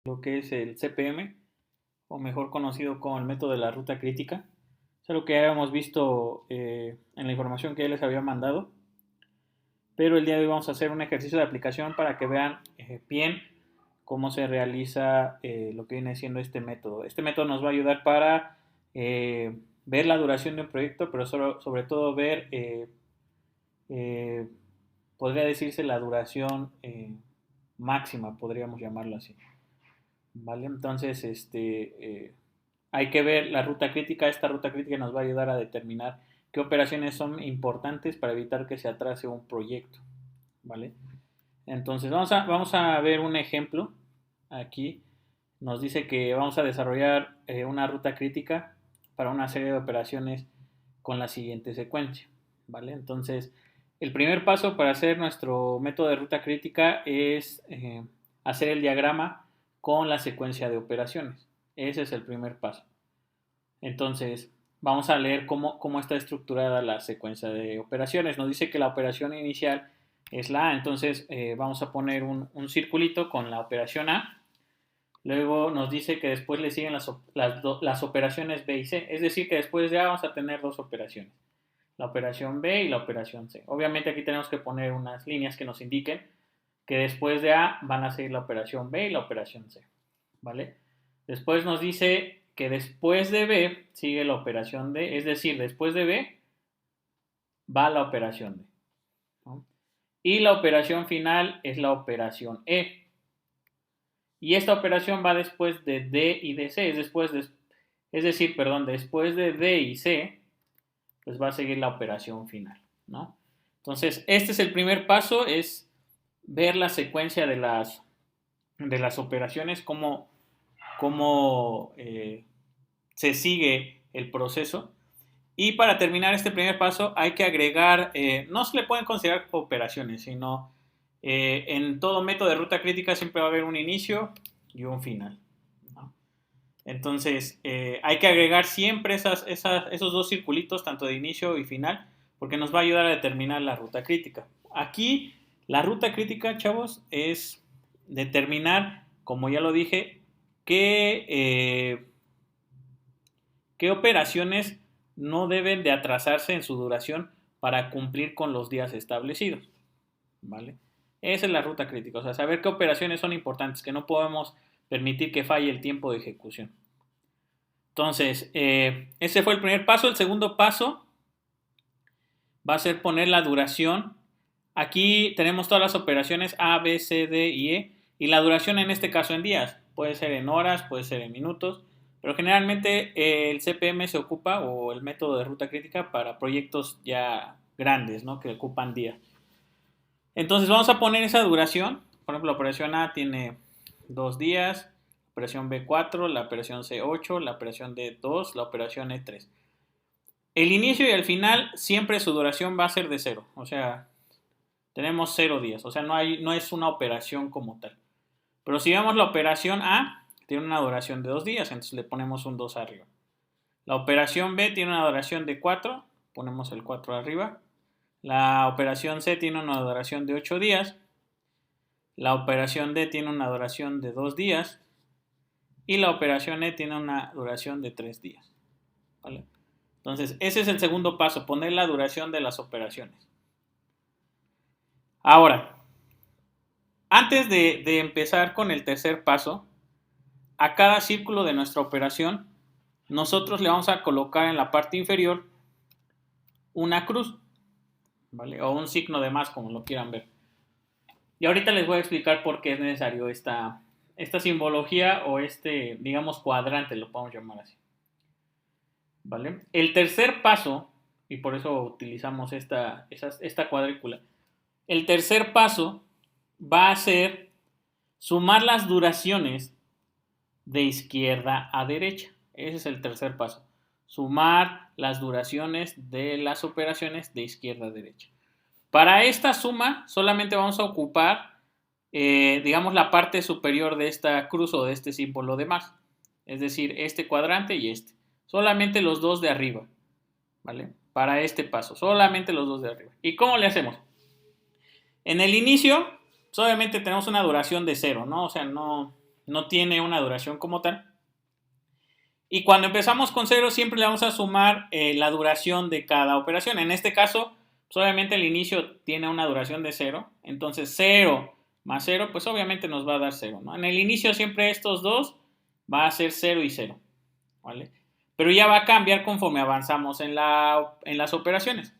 lo que es el CPM, o mejor conocido como el método de la ruta crítica. Es algo que habíamos visto en la información que él les había mandado, pero el día de hoy vamos a hacer un ejercicio de aplicación para que vean bien cómo se realiza lo que viene siendo este método. Este método nos va a ayudar para ver la duración de un proyecto, pero sobre todo ver, eh, podría decirse, la duración máxima, podríamos llamarlo así. ¿Vale? Entonces, hay que ver la ruta crítica. Esta ruta crítica nos va a ayudar a determinar qué operaciones son importantes para evitar que se atrase un proyecto. ¿Vale? Entonces, vamos a ver un ejemplo. Aquí nos dice que vamos a desarrollar una ruta crítica para una serie de operaciones con la siguiente secuencia. ¿Vale? Entonces, el primer paso para hacer nuestro método de ruta crítica es hacer el diagrama con la secuencia de operaciones. Ese es el primer paso. Entonces, vamos a leer cómo está estructurada la secuencia de operaciones. Nos dice que la operación inicial es la A, entonces vamos a poner un circulito con la operación A. Luego nos dice que después le siguen las operaciones B y C, es decir, que después de A vamos a tener dos operaciones, la operación B y la operación C. Obviamente aquí tenemos que poner unas líneas que nos indiquen que después de A van a seguir la operación B y la operación C. ¿Vale? Después nos dice que después de B sigue la operación D, es decir, después de B va la operación D. ¿No? Y la operación final es la operación E. Y esta operación va después de D y de C, es decir, perdón, después de D y C, pues va a seguir la operación final, ¿no? Entonces, este es el primer paso, es ver la secuencia de las operaciones, cómo se sigue el proceso. Y para terminar este primer paso hay que agregar, no se le pueden considerar operaciones, sino en todo método de ruta crítica siempre va a haber un inicio y un final, ¿no? Entonces hay que agregar siempre esos dos circulitos, tanto de inicio y final, porque nos va a ayudar a determinar la ruta crítica. Aquí la ruta crítica, chavos, es determinar, como ya lo dije, qué operaciones no deben de atrasarse en su duración para cumplir con los días establecidos. ¿Vale? Esa es la ruta crítica, o sea, saber qué operaciones son importantes, que no podemos permitir que falle el tiempo de ejecución. Entonces, ese fue el primer paso. El segundo paso va a ser poner la duración. Aquí tenemos todas las operaciones A, B, C, D y E, y la duración en este caso en días. Puede ser en horas, puede ser en minutos, pero generalmente el CPM se ocupa, o el método de ruta crítica, para proyectos ya grandes, ¿no? Que ocupan días. Entonces vamos a poner esa duración. Por ejemplo, la operación A tiene 2 días, la operación B 4, la operación C 8, la operación D 2, la operación E 3. El inicio y el final siempre su duración va a ser de 0. O sea, tenemos 0 días. O sea, no es una operación como tal. Pero si vemos la operación A, tiene una duración de 2 días, entonces le ponemos un 2 arriba. La operación B tiene una duración de 4, ponemos el 4 arriba. La operación C tiene una duración de 8 días. La operación D tiene una duración de 2 días. Y la operación E tiene una duración de 3 días. ¿Vale? Entonces, ese es el segundo paso, poner la duración de las operaciones. Ahora, antes de empezar con el tercer paso, a cada círculo de nuestra operación, nosotros le vamos a colocar en la parte inferior una cruz, ¿vale? O un signo de más, como lo quieran ver. Y ahorita les voy a explicar por qué es necesario esta simbología, o digamos, cuadrante, lo podemos llamar así. ¿Vale? El tercer paso, y por eso utilizamos esta cuadrícula, el tercer paso va a ser sumar las duraciones de izquierda a derecha. Ese es el tercer paso. Sumar las duraciones de las operaciones de izquierda a derecha. Para esta suma solamente vamos a ocupar, digamos, la parte superior de esta cruz o de este símbolo de más. Es decir, este cuadrante y este. Solamente los dos de arriba. ¿Vale? Para este paso. Solamente los dos de arriba. ¿Y cómo le hacemos? En el inicio, pues obviamente tenemos una duración de 0, ¿no? O sea, no no tiene una duración como tal. Y cuando empezamos con 0 siempre le vamos a sumar la duración de cada operación. En este caso, pues obviamente el inicio tiene una duración de 0. Entonces 0 más 0, pues obviamente nos va a dar 0, ¿no? En el inicio siempre estos dos va a ser 0 y 0, ¿vale? Pero ya va a cambiar conforme avanzamos en las operaciones.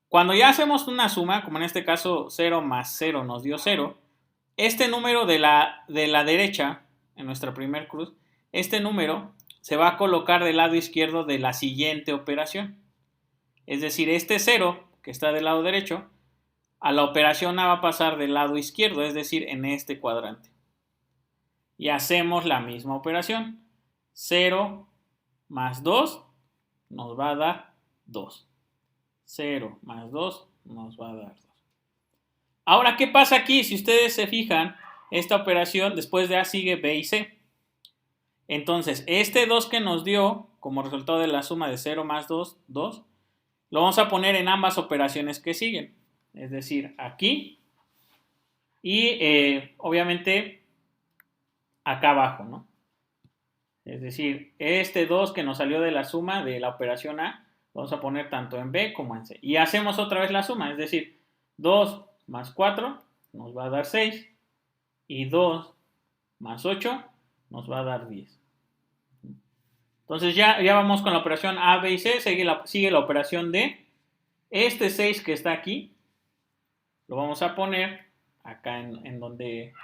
Cuando ya hacemos una suma, como en este caso 0 más 0 nos dio 0, este número de la derecha, en nuestra primer cruz, este número se va a colocar del lado izquierdo de la siguiente operación. Es decir, este 0 que está del lado derecho, a la operación A va a pasar del lado izquierdo, es decir, en este cuadrante. Y hacemos la misma operación. 0 más 2 nos va a dar 2. 0 más 2 nos va a dar 2. Ahora, ¿qué pasa aquí? Si ustedes se fijan, esta operación después de A sigue B y C. Entonces, este 2 que nos dio como resultado de la suma de 0 más 2, 2, lo vamos a poner en ambas operaciones que siguen. Es decir, aquí y obviamente acá abajo, ¿no? Es decir, este 2 que nos salió de la suma de la operación A, lo vamos a poner tanto en B como en C. Y hacemos otra vez la suma, es decir, 2 más 4 nos va a dar 6 y 2 más 8 nos va a dar 10. Entonces ya vamos con la operación A, B y C, sigue la operación D. Este 6 que está aquí, lo vamos a poner acá en donde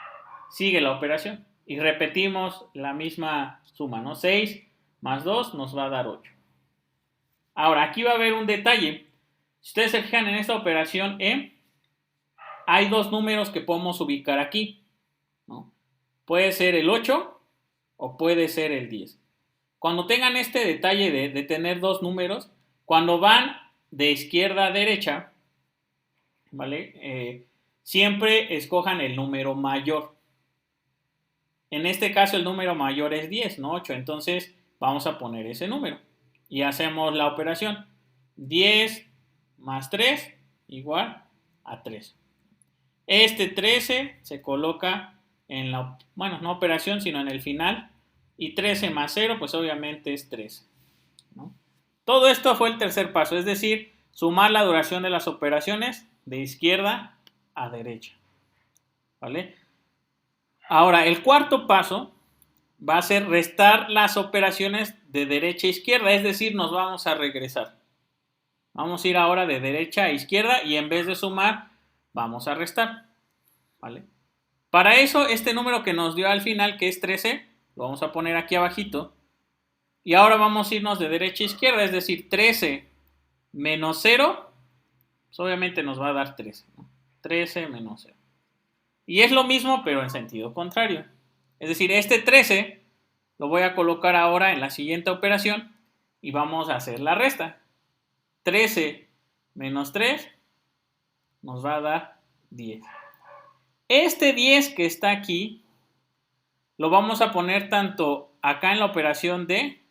sigue la operación. Y repetimos la misma suma, ¿no? 6 más 2 nos va a dar 8. Ahora, aquí va a haber un detalle. Si ustedes se fijan en esta operación E, hay dos números que podemos ubicar aquí, ¿no? Puede ser el 8 o puede ser el 10. Cuando tengan este detalle de tener dos números, cuando van de izquierda a derecha, ¿vale? Siempre escojan el número mayor. En este caso el número mayor es 10, no 8. Entonces vamos a poner ese número. Y hacemos la operación. 10 más 3 igual a 3. Este 13 se coloca en la, bueno, no operación, sino en el final. Y 13 más 0, pues obviamente es 13, ¿no? Todo esto fue el tercer paso, es decir, sumar la duración de las operaciones de izquierda a derecha, ¿vale? Ahora, el cuarto paso va a ser restar las operaciones de derecha a izquierda, es decir, nos vamos a regresar. Vamos a ir ahora de derecha a izquierda y en vez de sumar, vamos a restar, ¿vale? Para eso, este número que nos dio al final, que es 13, lo vamos a poner aquí abajito. Y ahora vamos a irnos de derecha a izquierda, es decir, 13 menos 0, pues obviamente nos va a dar 13, ¿no? 13 menos 0. Y es lo mismo, pero en sentido contrario. Es decir, este 13 lo voy a colocar ahora en la siguiente operación y vamos a hacer la resta. 13 menos 3 nos va a dar 10. Este 10 que está aquí lo vamos a poner tanto acá en la operación D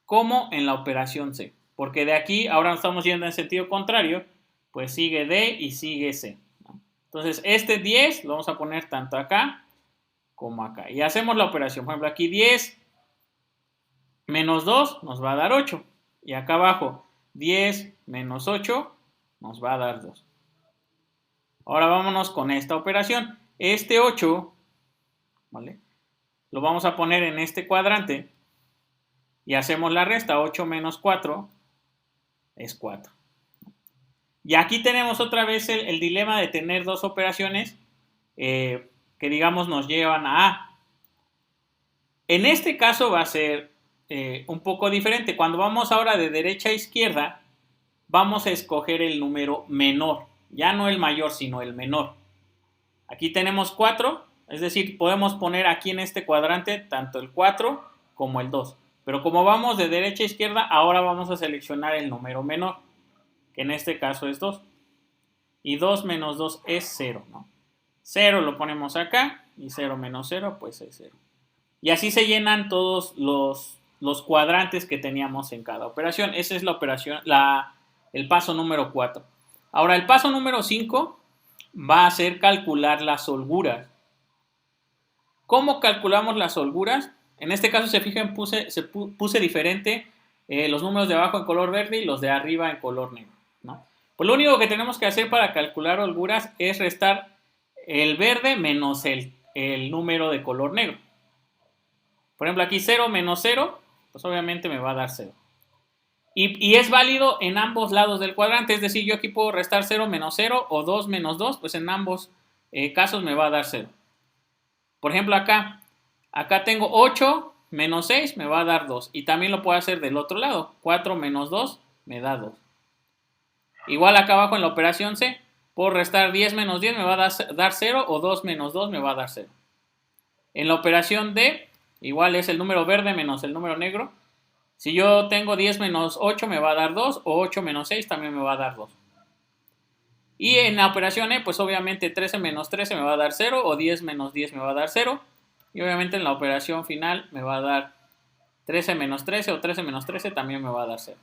como en la operación C. Porque de aquí, ahora estamos yendo en sentido contrario, pues sigue D y sigue C, ¿no? Entonces, este 10 lo vamos a poner tanto acá como acá. Y hacemos la operación. Por ejemplo, aquí 10 menos 2 nos va a dar 8. Y acá abajo, 10 menos 8 nos va a dar 2. Ahora vámonos con esta operación. Este 8, ¿vale? Lo vamos a poner en este cuadrante y hacemos la resta. 8 menos 4 es 4. Y aquí tenemos otra vez el dilema de tener dos operaciones que digamos nos llevan a A. En este caso va a ser un poco diferente. Cuando vamos ahora de derecha a izquierda, vamos a escoger el número menor. Ya no el mayor, sino el menor. Aquí tenemos 4, es decir, podemos poner aquí en este cuadrante tanto el 4 como el 2. Pero como vamos de derecha a izquierda, ahora vamos a seleccionar el número menor, que en este caso es 2. Y 2 menos 2 es 0, ¿no? 0 lo ponemos acá y 0 menos 0 pues es 0. Y así se llenan todos los cuadrantes que teníamos en cada operación. Esa es la operación, el paso número 4. Ahora el paso número 5 va a ser calcular las holguras. ¿Cómo calculamos las holguras? En este caso, se fijan, puse diferente los números de abajo en color verde y los de arriba en color negro, ¿no? Pues lo único que tenemos que hacer para calcular holguras es restar el verde menos el número de color negro. Por ejemplo, aquí 0 menos 0, pues obviamente me va a dar 0. Y es válido en ambos lados del cuadrante, es decir, yo aquí puedo restar 0 menos 0 o 2 menos 2, pues en ambos casos me va a dar 0. Por ejemplo, acá tengo 8 menos 6, me va a dar 2. Y también lo puedo hacer del otro lado. 4 menos 2 me da 2. Igual acá abajo en la operación C, puedo restar 10 menos 10, me va a dar 0, o 2 menos 2 me va a dar 0. En la operación D, igual es el número verde menos el número negro. Si yo tengo 10 menos 8 me va a dar 2, o 8 menos 6 también me va a dar 2. Y en la operación E, pues obviamente 13 menos 13 me va a dar 0, o 10 menos 10 me va a dar 0. Y obviamente en la operación final me va a dar 13 menos 13, o 13 menos 13 también me va a dar 0.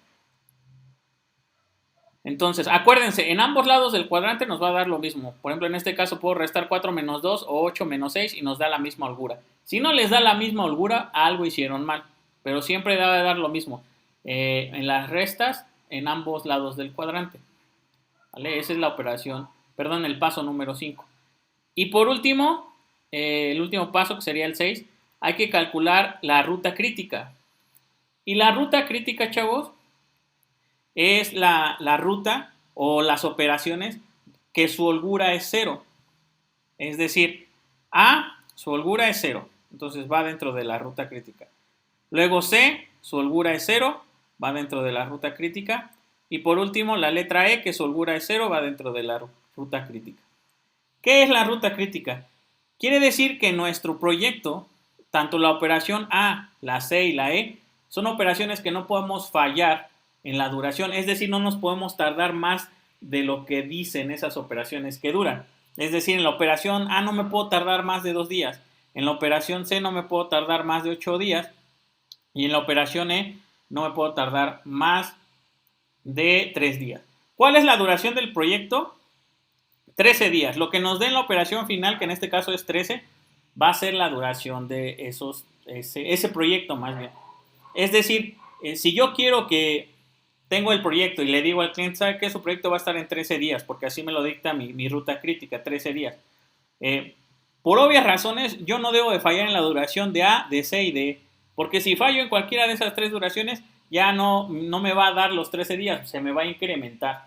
Entonces, acuérdense, en ambos lados del cuadrante nos va a dar lo mismo. Por ejemplo, en este caso puedo restar 4 menos 2 o 8 menos 6 y nos da la misma holgura. Si no les da la misma holgura, algo hicieron mal. Pero siempre debe dar lo mismo. En las restas, en ambos lados del cuadrante. ¿Vale? Esa es la operación, perdón, el paso número 5. Y por último, el último paso, que sería el 6, hay que calcular la ruta crítica. Y la ruta crítica, chavos, es la ruta o las operaciones que su holgura es 0. Es decir, A, su holgura es 0. Entonces va dentro de la ruta crítica. Luego C, su holgura es 0. Va dentro de la ruta crítica. Y por último, la letra E, que su holgura es 0, va dentro de la ruta crítica. ¿Qué es la ruta crítica? Quiere decir que nuestro proyecto, tanto la operación A, la C y la E, son operaciones que no podemos fallar en la duración. Es decir, no nos podemos tardar más de lo que dicen esas operaciones que duran. Es decir, en la operación A no me puedo tardar más de 2 días. En la operación C no me puedo tardar más de 8 días. Y en la operación E no me puedo tardar más de 3 días. ¿Cuál es la duración del proyecto? 13 días. Lo que nos dé en la operación final, que en este caso es 13, va a ser la duración de ese proyecto más bien. Es decir, si yo quiero que tengo el proyecto y le digo al cliente, ¿sabe qué? Su proyecto va a estar en 13 días, porque así me lo dicta mi ruta crítica, 13 días. Por obvias razones, yo no debo de fallar en la duración de A, de C y de E, porque si fallo en cualquiera de esas 3 duraciones, ya no me va a dar los 13 días, se me va a incrementar.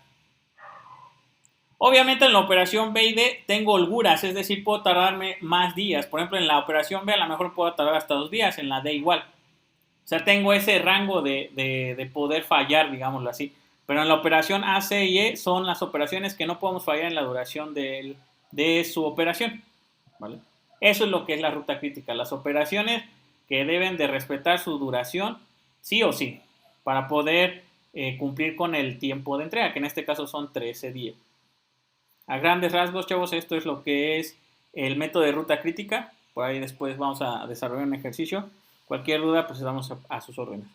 Obviamente en la operación B y D tengo holguras, es decir, puedo tardarme más días. Por ejemplo, en la operación B a lo mejor puedo tardar hasta 2 días, en la D igual. O sea, tengo ese rango de poder fallar, digámoslo así. Pero en la operación A, C y E son las operaciones que no podemos fallar en la duración de su operación. ¿Vale? Eso es lo que es la ruta crítica. Las operaciones que deben de respetar su duración, sí o sí, para poder cumplir con el tiempo de entrega, que en este caso son 13 días. A grandes rasgos, chavos, esto es lo que es el método de ruta crítica. Por ahí después vamos a desarrollar un ejercicio. Cualquier duda, pues estamos a sus órdenes.